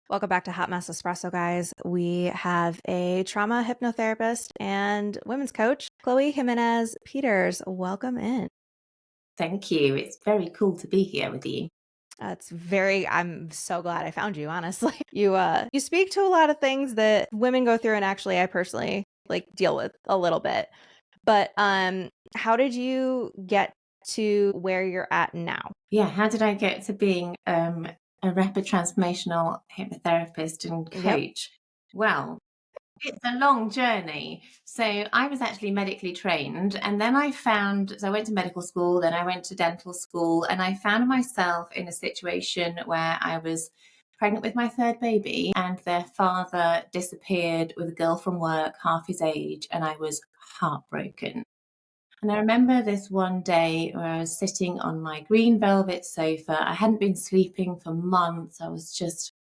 Welcome back to Hot Mess Espresso, guys. We have a trauma hypnotherapist and women's coach, Chloe Jimenez-Peters. Welcome in. Thank you. It's very cool to be here with you. I'm so glad I found you, honestly. You speak to a lot of things that women go through, and actually I personally deal with a little bit. But how did you get to where you're at now? Yeah, how did I get to being a rapid transformational hypnotherapist and Yep. coach? Well, it's a long journey. So I was actually medically trained, and then so I went to medical school, then I went to dental school, and I found myself in a situation where I was pregnant with my third baby, and their father disappeared with a girl from work half his age, and I was heartbroken. And I remember this one day where I was sitting on my green velvet sofa. I hadn't been sleeping for months. I was just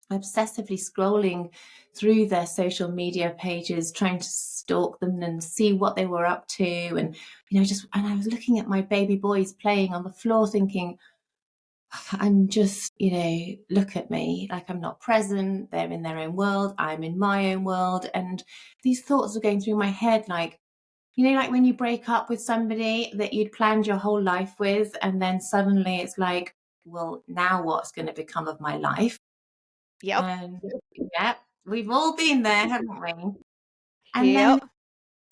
obsessively scrolling through their social media pages, trying to stalk them and see what they were up to. And I was looking at my baby boys playing on the floor, thinking, I'm just, look at me, like I'm not present. They're in their own world. I'm in my own world. And these thoughts were going through my head like, like when you break up with somebody that you'd planned your whole life with, and then suddenly it's like, well, now what's going to become of my life? Yep. And yeah, we've all been there, haven't we? And then Yep.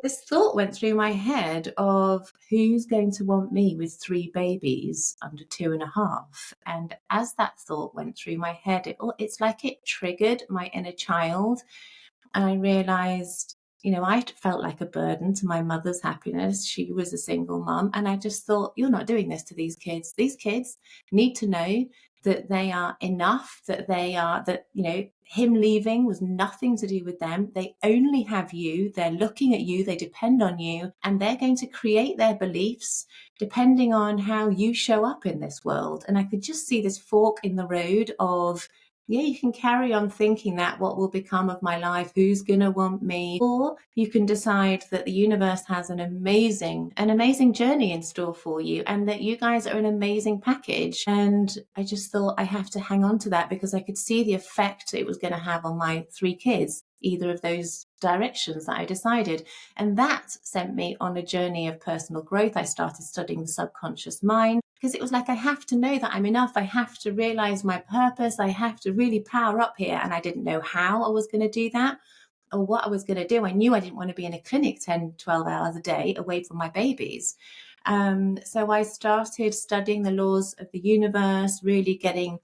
this thought went through my head of who's going to want me with three babies under 2.5. And as that thought went through my head, it's like it triggered my inner child. And I realized, I felt like a burden to my mother's happiness. She was a single mom. And I just thought, you're not doing this to these kids. These kids need to know that they are enough, him leaving was nothing to do with them. They only have you. They're looking at you. They depend on you. And they're going to create their beliefs depending on how you show up in this world. And I could just see this fork in the road of, yeah, you can carry on thinking that what will become of my life, who's going to want me, or you can decide that the universe has an amazing journey in store for you and that you guys are an amazing package. And I just thought I have to hang on to that because I could see the effect it was going to have on my three kids, either of those directions that I decided. And that sent me on a journey of personal growth. I started studying the subconscious mind because it was like, I have to know that I'm enough. I have to realize my purpose. I have to really power up here. And I didn't know how I was going to do that or what I was going to do. I knew I didn't want to be in a clinic 10, 12 hours a day away from my babies. So I started studying the laws of the universe, really getting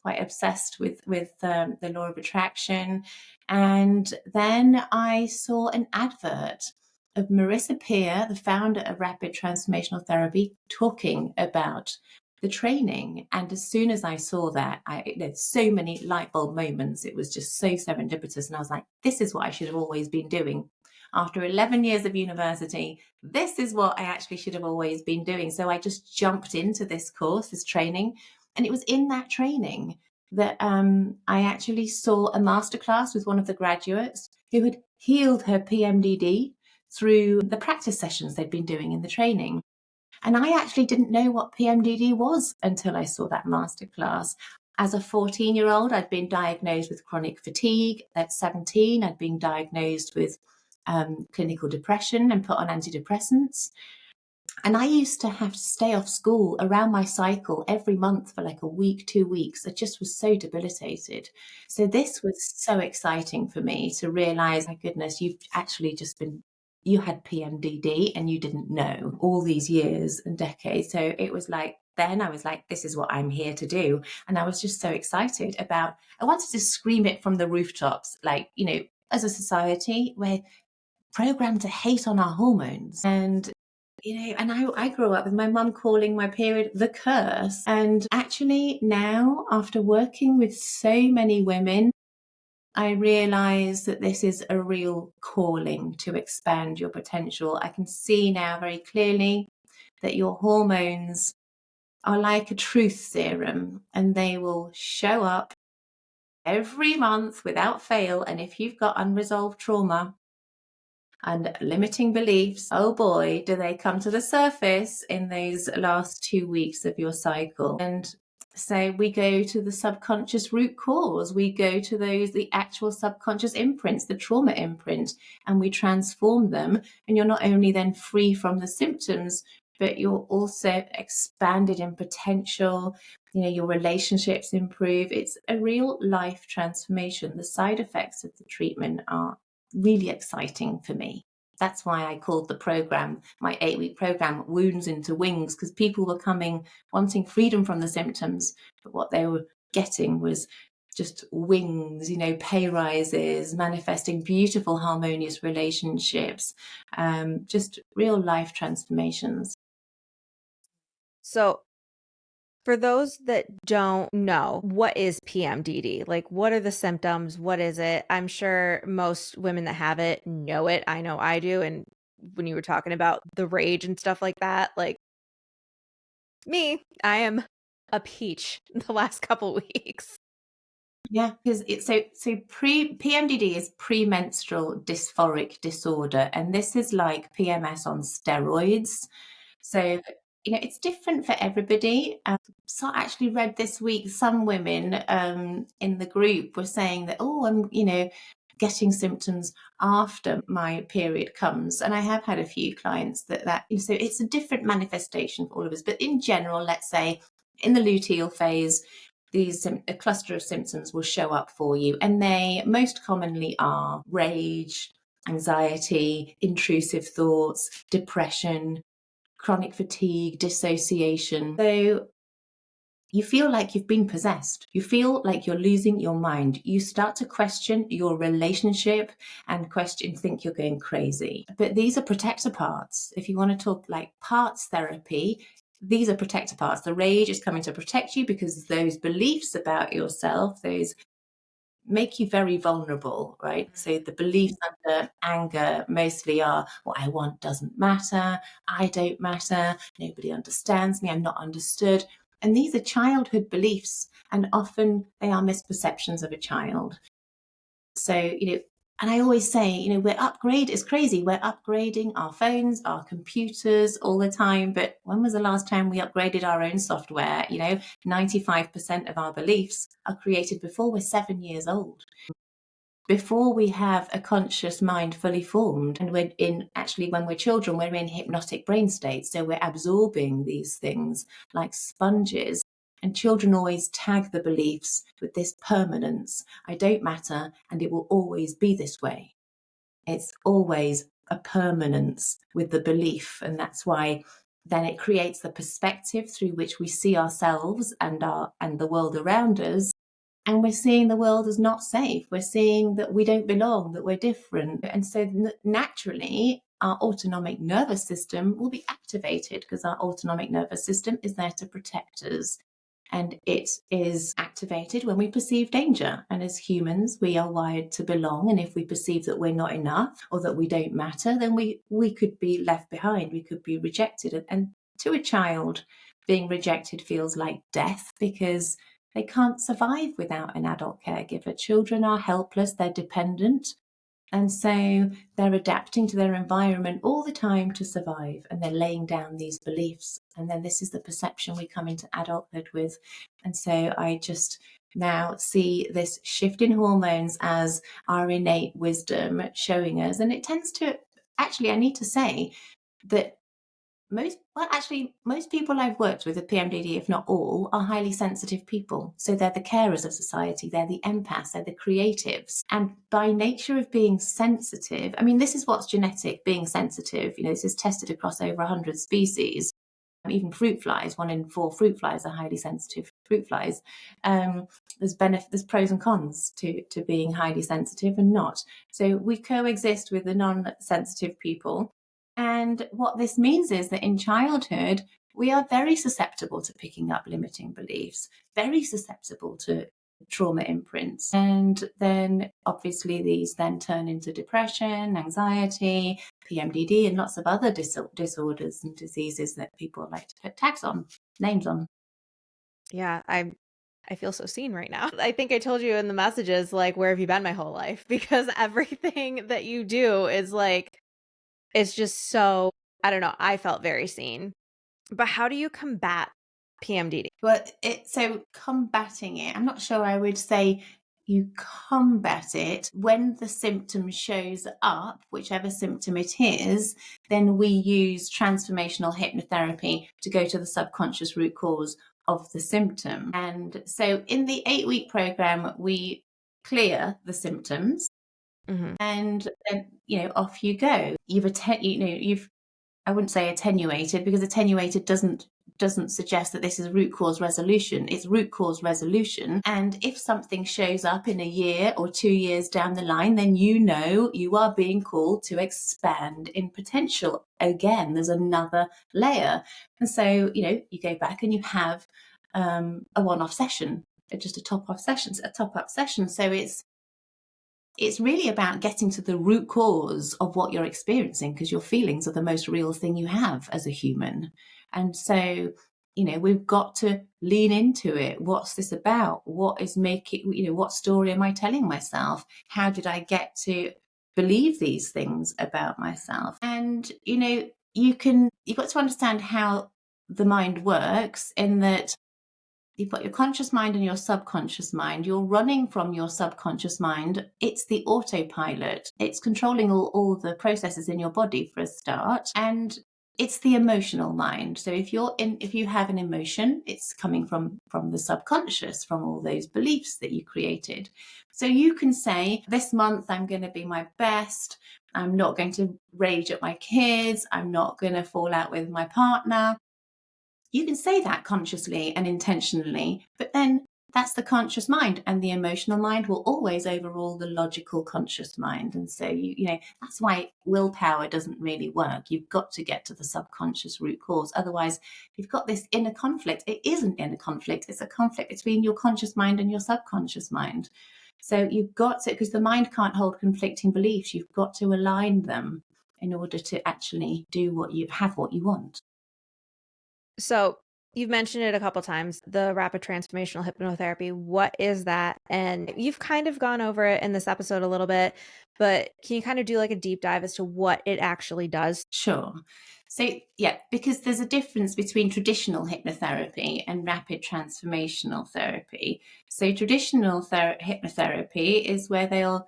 quite obsessed with the law of attraction. And then I saw an advert of Marissa Peer, the founder of Rapid Transformational Therapy, talking about the training. And as soon as I saw that, there's so many light bulb moments. It was just so serendipitous. And I was like, this is what I should have always been doing. After 11 years of university, this is what I actually should have always been doing. So I just jumped into this course, this training. And it was in that training that I actually saw a masterclass with one of the graduates who had healed her PMDD through the practice sessions they'd been doing in the training. And I actually didn't know what PMDD was until I saw that masterclass. As a 14-year-old, I'd been diagnosed with chronic fatigue. At 17, I'd been diagnosed with clinical depression and put on antidepressants. And I used to have to stay off school around my cycle every month for like a week, 2 weeks. I just was so debilitated. So this was so exciting for me to realize, my goodness, you had PMDD and you didn't know all these years and decades. So it was like, then I was like, this is what I'm here to do. And I was just so excited I wanted to scream it from the rooftops, like, as a society, we're programmed to hate on our hormones. And I grew up with my mum calling my period the curse. And actually, now, after working with so many women, I realize that this is a real calling to expand your potential. I can see now very clearly that your hormones are like a truth serum and they will show up every month without fail. And if you've got unresolved trauma, and limiting beliefs, oh boy, do they come to the surface in those last 2 weeks of your cycle. And So we go to the subconscious root cause. We go to the actual subconscious imprints, the trauma imprint, and we transform them. And you're not only then free from the symptoms, but you're also expanded in potential. Your relationships improve. It's a real life transformation. The side effects of the treatment are really exciting for me. That's why I called the program, my 8-week program, Wounds into Wings, because people were coming wanting freedom from the symptoms, but what they were getting was just wings, pay rises, manifesting beautiful, harmonious relationships, just real life transformations. So, for those that don't know, what is PMDD? Like, what are the symptoms? What is it? I'm sure most women that have it know it. I know I do. And when you were talking about the rage and stuff like that, like me, I am a peach the last couple weeks. Yeah, because PMDD is premenstrual dysphoric disorder, and this is like PMS on steroids. So, it's different for everybody. So I actually read this week some women in the group were saying that, oh, I'm, getting symptoms after my period comes. And I have had a few clients so it's a different manifestation for all of us. But in general, let's say in the luteal phase, a cluster of symptoms will show up for you. And they most commonly are rage, anxiety, intrusive thoughts, depression, chronic fatigue, dissociation. So you feel like you've been possessed. You feel like you're losing your mind. You start to question your relationship and think you're going crazy. But these are protector parts. If you want to talk like parts therapy, these are protector parts. The rage is coming to protect you because those beliefs about yourself, those make you very vulnerable, right? So the beliefs under anger mostly are what I want doesn't matter, I don't matter, nobody understands me, I'm not understood. And these are childhood beliefs, and often they are misperceptions of a child. So, and I always say, it's crazy. We're upgrading our phones, our computers all the time. But when was the last time we upgraded our own software? 95% of our beliefs are created before we're 7 years old, before we have a conscious mind fully formed. And when we're children, we're in hypnotic brain states. So we're absorbing these things like sponges. And children always tag the beliefs with this permanence. I don't matter, and it will always be this way. It's always a permanence with the belief. And that's why then it creates the perspective through which we see ourselves and the world around us. And we're seeing the world as not safe. We're seeing that we don't belong, that we're different. And so naturally, our autonomic nervous system will be activated because our autonomic nervous system is there to protect us. And it is activated when we perceive danger. And as humans, we are wired to belong. And if we perceive that we're not enough or that we don't matter, then we could be left behind. We could be rejected. And to a child, being rejected feels like death because they can't survive without an adult caregiver. Children are helpless, they're dependent. And so they're adapting to their environment all the time to survive, and they're laying down these beliefs. And then this is the perception we come into adulthood with. And so I just now see this shift in hormones as our innate wisdom showing us. And it tends to, actually, I need to say that most people I've worked with PMDD, if not all, are highly sensitive people. So they're the carers of society, they're the empaths, they're the creatives. And by nature of being sensitive, this is what's genetic, being sensitive. This is tested across over 100 species. Even fruit flies, 1 in 4 fruit flies are highly sensitive fruit flies. There's pros and cons to being highly sensitive and not. So we coexist with the non-sensitive people. And what this means is that in childhood, we are very susceptible to picking up limiting beliefs, very susceptible to trauma imprints. And then obviously these then turn into depression, anxiety, PMDD, and lots of other disorders and diseases that people like to put names on. Yeah, I feel so seen right now. I think I told you in the messages, like, where have you been my whole life? Because everything that you do is like, it's just so, I don't know, I felt very seen. But how do you combat PMDD? Well, so combating it, I'm not sure I would say you combat it. When the symptom shows up, whichever symptom it is, then we use transformational hypnotherapy to go to the subconscious root cause of the symptom. And so in the 8-week program, we clear the symptoms, and then, off you go. You've I wouldn't say attenuated, because attenuated doesn't suggest that this is root cause resolution. It's root cause resolution. And if something shows up in a year or 2 years down the line, then you are being called to expand in potential. Again, there's another layer. And so, you go back and you have a one-off session, just a top-up session. So it's really about getting to the root cause of what you're experiencing, because your feelings are the most real thing you have as a human. And so, we've got to lean into it. What's this about? What story am I telling myself? How did I get to believe these things about myself? And, you've got to understand how the mind works, in that you've got your conscious mind and your subconscious mind. You're running from your subconscious mind. It's the autopilot. It's controlling all the processes in your body, for a start. And it's the emotional mind. So if you have an emotion, it's coming from the subconscious, from all those beliefs that you created. So you can say, this month I'm going to be my best. I'm not going to rage at my kids. I'm not going to fall out with my partner. You can say that consciously and intentionally, but then that's the conscious mind, and the emotional mind will always overrule the logical conscious mind. And so, that's why willpower doesn't really work. You've got to get to the subconscious root cause. Otherwise, you've got this inner conflict. It isn't inner conflict. It's a conflict between your conscious mind and your subconscious mind. So you've got to, because the mind can't hold conflicting beliefs, you've got to align them in order to actually do what you want. So you've mentioned it a couple times, the rapid transformational hypnotherapy. What is that? And you've kind of gone over it in this episode a little bit, but can you kind of do like a deep dive as to what it actually does? Sure. So, because there's a difference between traditional hypnotherapy and rapid transformational therapy. So traditional hypnotherapy is where they'll,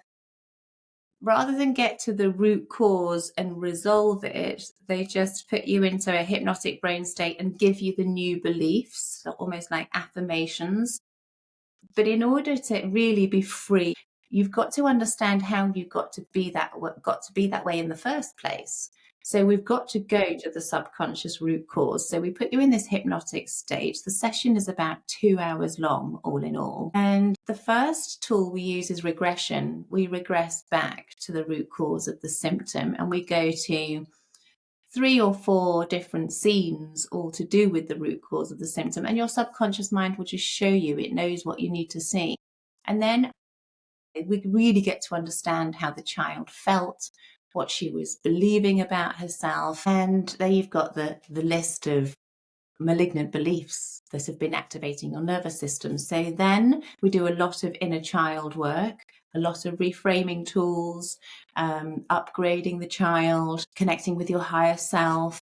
rather than get to the root cause and resolve it, they just put you into a hypnotic brain state and give you the new beliefs, almost like affirmations. But in order to really be free, you've got to understand how you got to be that way in the first place. So we've got to go to the subconscious root cause. So we put you in this hypnotic state. The session is about 2 hours long, all in all. And the first tool we use is regression. We regress back to the root cause of the symptom, and we go to 3 or 4 different scenes, all to do with the root cause of the symptom. And your subconscious mind will just show you, it knows what you need to see. And then we really get to understand how the child felt, what she was believing about herself. And there you've got the list of malignant beliefs that have been activating your nervous system. So then we do a lot of inner child work, a lot of reframing tools, upgrading the child, connecting with your higher self.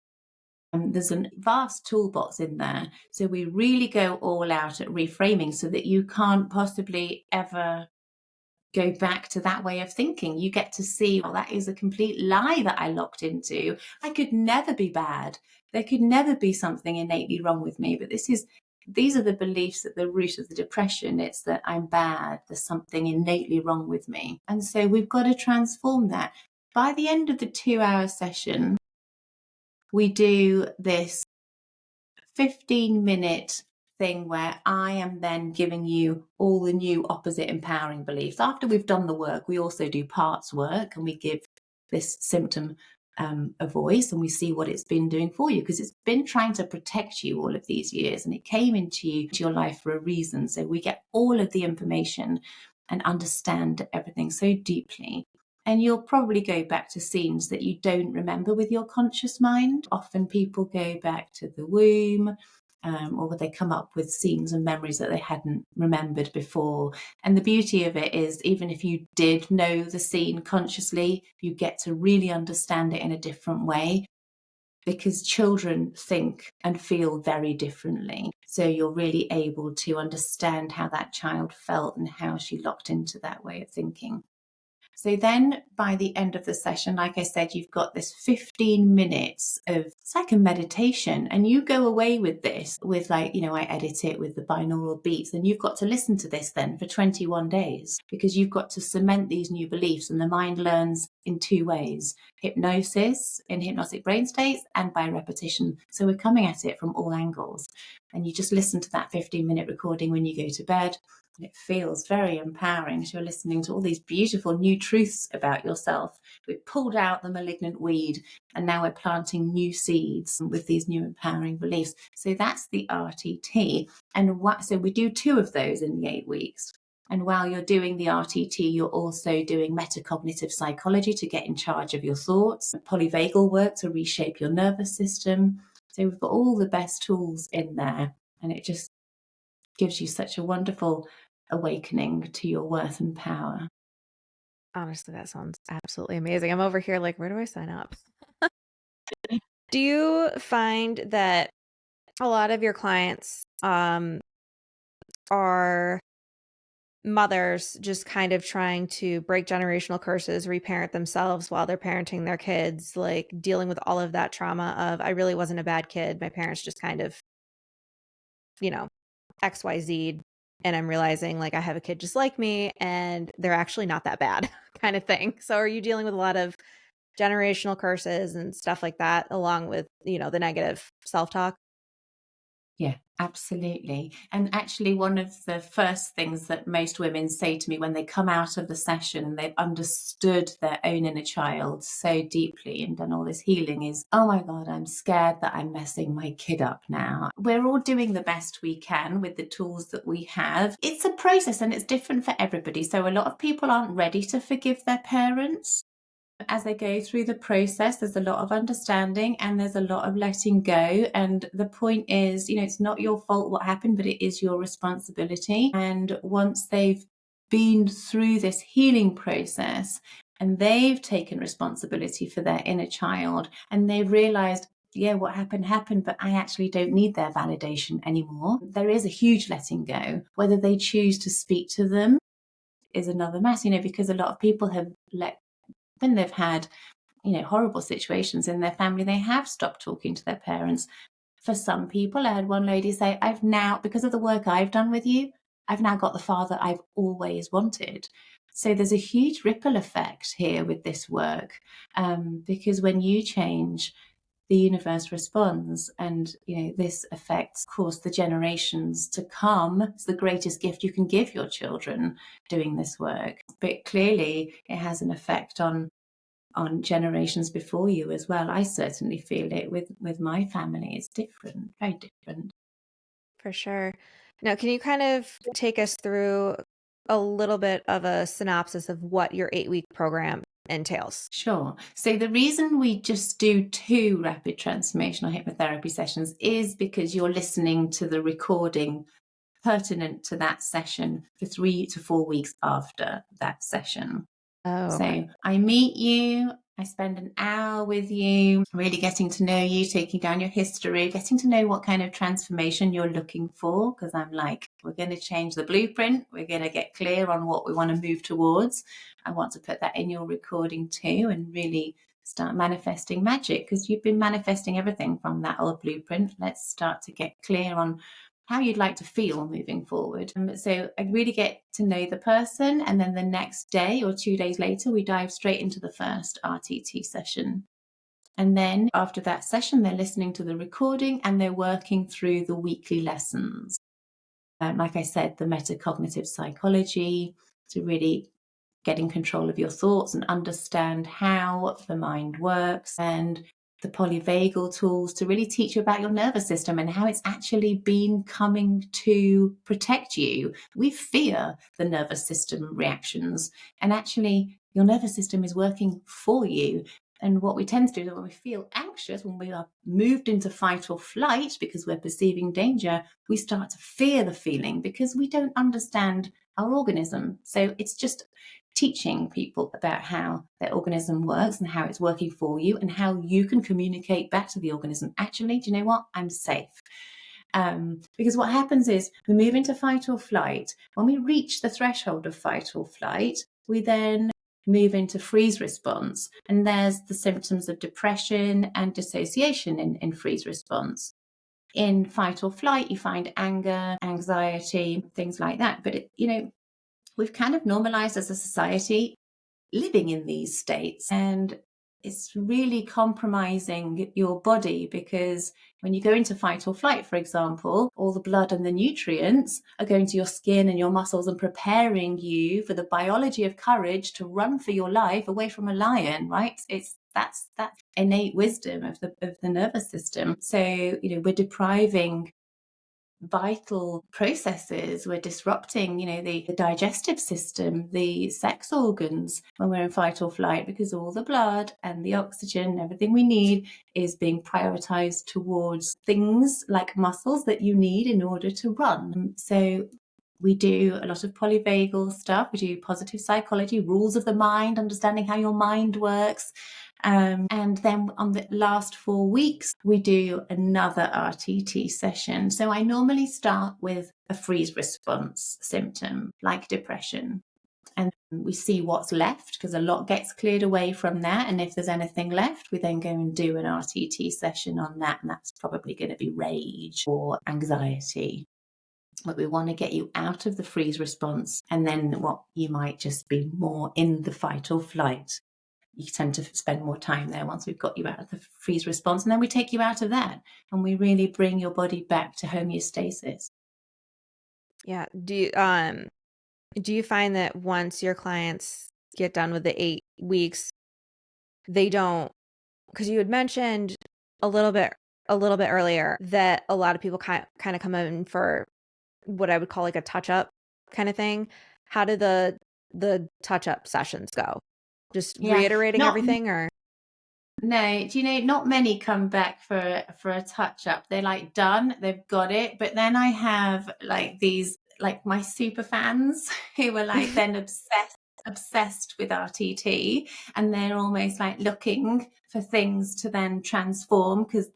There's a vast toolbox in there. So we really go all out at reframing, so that you can't possibly ever go back to that way of thinking. You get to see, well, that is a complete lie that I locked into. I could never be bad. There could never be something innately wrong with me. But these are the beliefs at the root of the depression. It's that I'm bad. There's something innately wrong with me. And so we've got to transform that. By the end of the 2-hour session, we do this 15-minute thing where I am then giving you all the new opposite empowering beliefs. After we've done the work, we also do parts work, and we give this symptom a voice, and we see what it's been doing for you, because it's been trying to protect you all of these years, and it came into your life for a reason. So we get all of the information and understand everything so deeply. And you'll probably go back to scenes that you don't remember with your conscious mind. Often people go back to the womb, or they come up with scenes and memories that they hadn't remembered before. And the beauty of it is, even if you did know the scene consciously, you get to really understand it in a different way. because children think and feel very differently. So you're really able to understand how that child felt and how she locked into that way of thinking. So then by the end of the session, like I said, you've got this 15 minutes of, it's like a meditation, and you go away with this with, like, I edit it with the binaural beats, and you've got to listen to this then for 21 days, because you've got to cement these new beliefs, and the mind learns in two ways: hypnosis in hypnotic brain states and by repetition. So we're coming at it from all angles, and you just listen to that 15-minute recording when you go to bed. And it feels very empowering as you're listening to all these beautiful new truths about yourself. We've pulled out the malignant weed, and now we're planting new seeds with these new empowering beliefs. So that's the RTT. And so we do 2 of those in the 8 weeks. And while you're doing the RTT, you're also doing metacognitive psychology to get in charge of your thoughts, polyvagal work to reshape your nervous system. So we've got all the best tools in there, and it just gives you such a wonderful awakening to your worth and power. Honestly, that sounds absolutely amazing. I'm over here like, where do I sign up? Do you find that a lot of your clients are mothers just kind of trying to break generational curses, reparent themselves while they're parenting their kids, like dealing with all of that trauma of, I really wasn't a bad kid. My parents just kind of, XYZ, and I'm realizing like I have a kid just like me and they're actually not that bad kind of thing. So are you dealing with a lot of generational curses and stuff like that, along with, the negative self-talk? Yeah, absolutely. And actually, one of the first things that most women say to me when they come out of the session and they've understood their own inner child so deeply and done all this healing is, oh my God, I'm scared that I'm messing my kid up now. We're all doing the best we can with the tools that we have. It's a process and it's different for everybody. So a lot of people aren't ready to forgive their parents. As they go through the process, there's a lot of understanding and there's a lot of letting go. And the point is, it's not your fault what happened, but it is your responsibility. And once they've been through this healing process and they've taken responsibility for their inner child and they've realized, yeah, what happened, but I actually don't need their validation anymore. There is a huge letting go. Whether they choose to speak to them is another matter, because a lot of people have when they've had, horrible situations in their family, they have stopped talking to their parents. For some people, I had one lady say, I've now, because of the work I've done with you, I've now got the father I've always wanted. So there's a huge ripple effect here with this work, because when you change, the universe responds, and this affects, of course, the generations to come. It's the greatest gift you can give your children, doing this work. But clearly it has an effect on generations before you as well. I certainly feel it with my family. It's different, very different. For sure. Now, can you kind of take us through a little bit of a synopsis of what your 8-week program entails? Sure. So the reason we just do 2 rapid transformational hypnotherapy sessions is because you're listening to the recording pertinent to that session for 3 to 4 weeks after that session. Oh, okay. So I meet you, I spend an hour with you, really getting to know you, taking down your history, getting to know what kind of transformation you're looking for. Because I'm like, we're going to change the blueprint. We're going to get clear on what we want to move towards. I want to put that in your recording too and really start manifesting magic, because you've been manifesting everything from that old blueprint. Let's start to get clear on how you'd like to feel moving forward. So I really get to know the person, and then the next day or 2 days later, we dive straight into the first RTT session. And then after that session, they're listening to the recording and they're working through the weekly lessons. Like I said, the metacognitive psychology to really get in control of your thoughts and understand how the mind works, and the polyvagal tools to really teach you about your nervous system and how it's actually been coming to protect you. We fear the nervous system reactions, and actually your nervous system is working for you. And what we tend to do is when we feel anxious, when we are moved into fight or flight because we're perceiving danger, we start to fear the feeling because we don't understand our organism. So it's just teaching people about how their organism works and how it's working for you and how you can communicate back to the organism. Actually, do you know what? I'm safe. Because what happens is we move into fight or flight. When we reach the threshold of fight or flight, we then move into freeze response. And there's the symptoms of depression and dissociation in freeze response. In fight or flight, you find anger, anxiety, things like that. But, we've kind of normalized as a society living in these states. And it's really compromising your body, because when you go into fight or flight, for example, all the blood and the nutrients are going to your skin and your muscles and preparing you for the biology of courage to run for your life away from a lion, right? That's that innate wisdom of the nervous system. So, we're depriving vital processes. We're disrupting, the digestive system, the sex organs when we're in fight or flight, because all the blood and the oxygen, everything we need is being prioritized towards things like muscles that you need in order to run. So we do a lot of polyvagal stuff. We do positive psychology, rules of the mind, understanding how your mind works. And then on the last 4 weeks, we do another RTT session. So I normally start with a freeze response symptom like depression. And we see what's left, because a lot gets cleared away from that. And if there's anything left, we then go and do an RTT session on that. And that's probably going to be rage or anxiety. But we want to get you out of the freeze response, and then what you might just be more in the fight or flight. You tend to spend more time there once we've got you out of the freeze response, and then we take you out of that and we really bring your body back to homeostasis. Yeah. Do you find that once your clients get done with the 8 weeks, they don't, because you had mentioned a little bit earlier that a lot of people kind of come in for what I would call like a touch-up kind of thing. How do the touch-up sessions go? Just reiterating everything, or? No, not many come back for a touch-up. They're like done, they've got it. But then I have like these, like my super fans who are like then obsessed with RTT, and they're almost like looking for things to then transform, because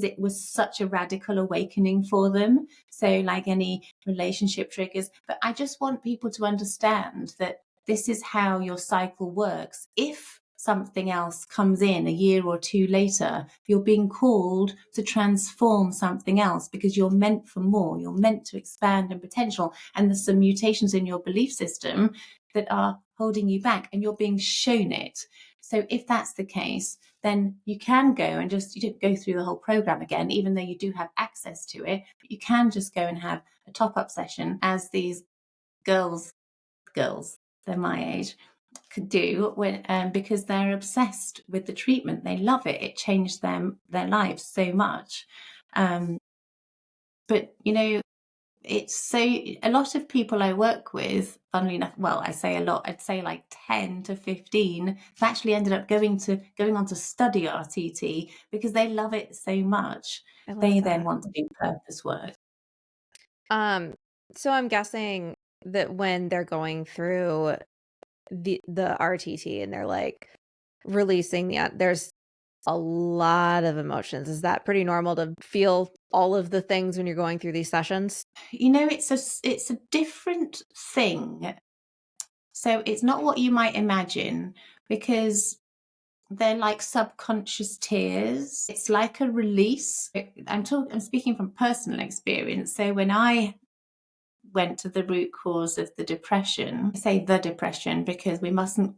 it was such a radical awakening for them. So like any relationship triggers. But I just want people to understand that this is how your cycle works. If something else comes in a year or two later, you're being called to transform something else, because you're meant for more. You're meant to expand in potential. And there's some mutations in your belief system that are holding you back, and you're being shown it. So if that's the case, then you can go and you don't go through the whole program again, even though you do have access to it. But you can just go and have a top-up session, as these girls, they're my age, could do because they're obsessed with the treatment. They love it. It changed their lives so much. But it's so, a lot of people I work with, funnily enough, well, I say a lot, I'd say like 10 to 15 have actually ended up going on to study RTT because they love it so much. They then want to do purpose work. So I'm guessing that when they're going through the RTT and they're like releasing there's a lot of emotions. Is that pretty normal to feel all of the things when you're going through these sessions? It's a different thing. So it's not what you might imagine, because they're like subconscious tears. It's like a release. I'm speaking from personal experience. So when I went to the root cause of the depression, I say the depression because we mustn't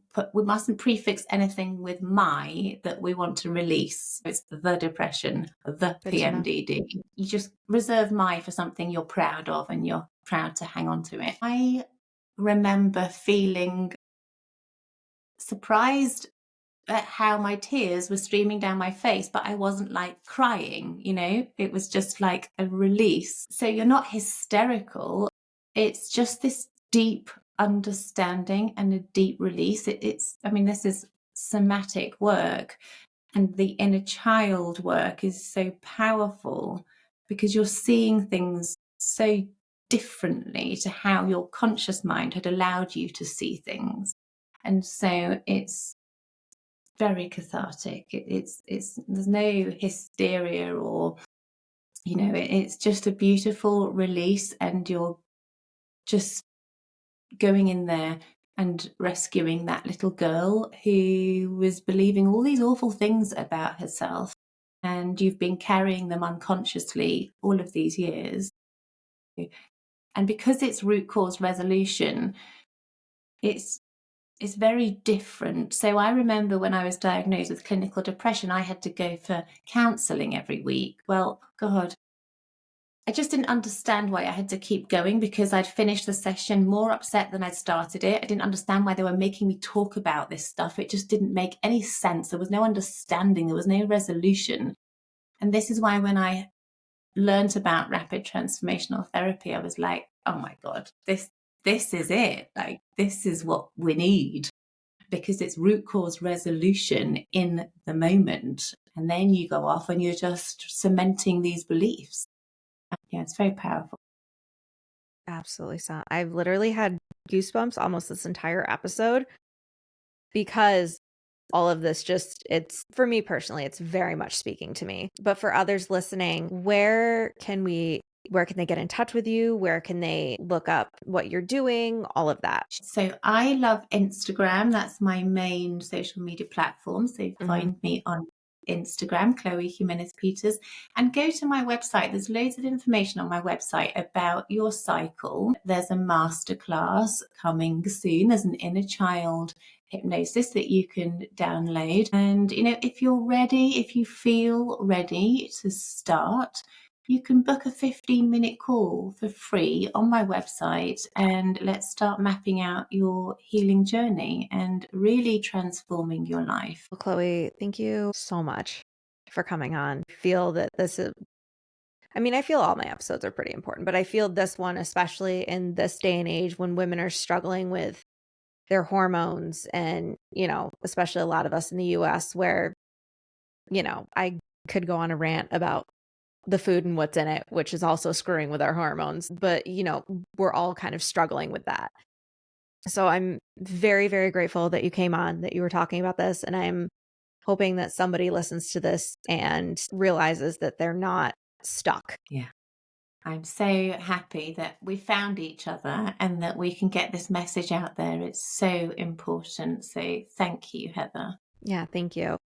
prefix anything with that we want to release. It's the depression, the PMDD. You just reserve for something you're proud of and you're proud to hang on to it. I remember feeling surprised at how my tears were streaming down my face, but I wasn't like crying, it was just like a release. So you're not hysterical. It's just this deep understanding and a deep release. This is somatic work, and the inner child work is so powerful because you're seeing things so differently to how your conscious mind had allowed you to see things. And so it's very cathartic. It's there's no hysteria or, it's just a beautiful release, and you're just going in there and rescuing that little girl who was believing all these awful things about herself, and you've been carrying them unconsciously all of these years. And because it's root cause resolution, it's very different. So I remember when I was diagnosed with clinical depression, I had to go for counselling every week. Well, God, I just didn't understand why I had to keep going, because I'd finished the session more upset than I'd started it. I didn't understand why they were making me talk about this stuff. It just didn't make any sense. There was no understanding. There was no resolution. And this is why when I learned about rapid transformational therapy, I was like, oh my God, this is it. Like, this is what we need, because it's root cause resolution in the moment. And then you go off and you're just cementing these beliefs. Yeah, it's very powerful. Absolutely. So I've literally had goosebumps almost this entire episode, because all of this it's, for me personally, it's very much speaking to me. But for others listening, where can they get in touch with you? Where can they look up what you're doing? All of that. So I love Instagram. That's my main social media platform. So find me on Instagram, Chloe Jimenez-Peters, and go to my website. There's loads of information on my website about your cycle. There's a masterclass coming soon. There's an inner child hypnosis that you can download. And, if you're ready, if you feel ready to start, you can book a 15-minute call for free on my website, and let's start mapping out your healing journey and really transforming your life. Well, Chloe, thank you so much for coming on. I feel that I feel all my episodes are pretty important, but I feel this one, especially in this day and age when women are struggling with their hormones, and, especially a lot of us in the US where, I could go on a rant about the food and what's in it, which is also screwing with our hormones. But, we're all kind of struggling with that. So I'm very, very grateful that you came on, that you were talking about this. And I'm hoping that somebody listens to this and realizes that they're not stuck. Yeah. I'm so happy that we found each other and that we can get this message out there. It's so important. So thank you, Heather. Yeah, thank you.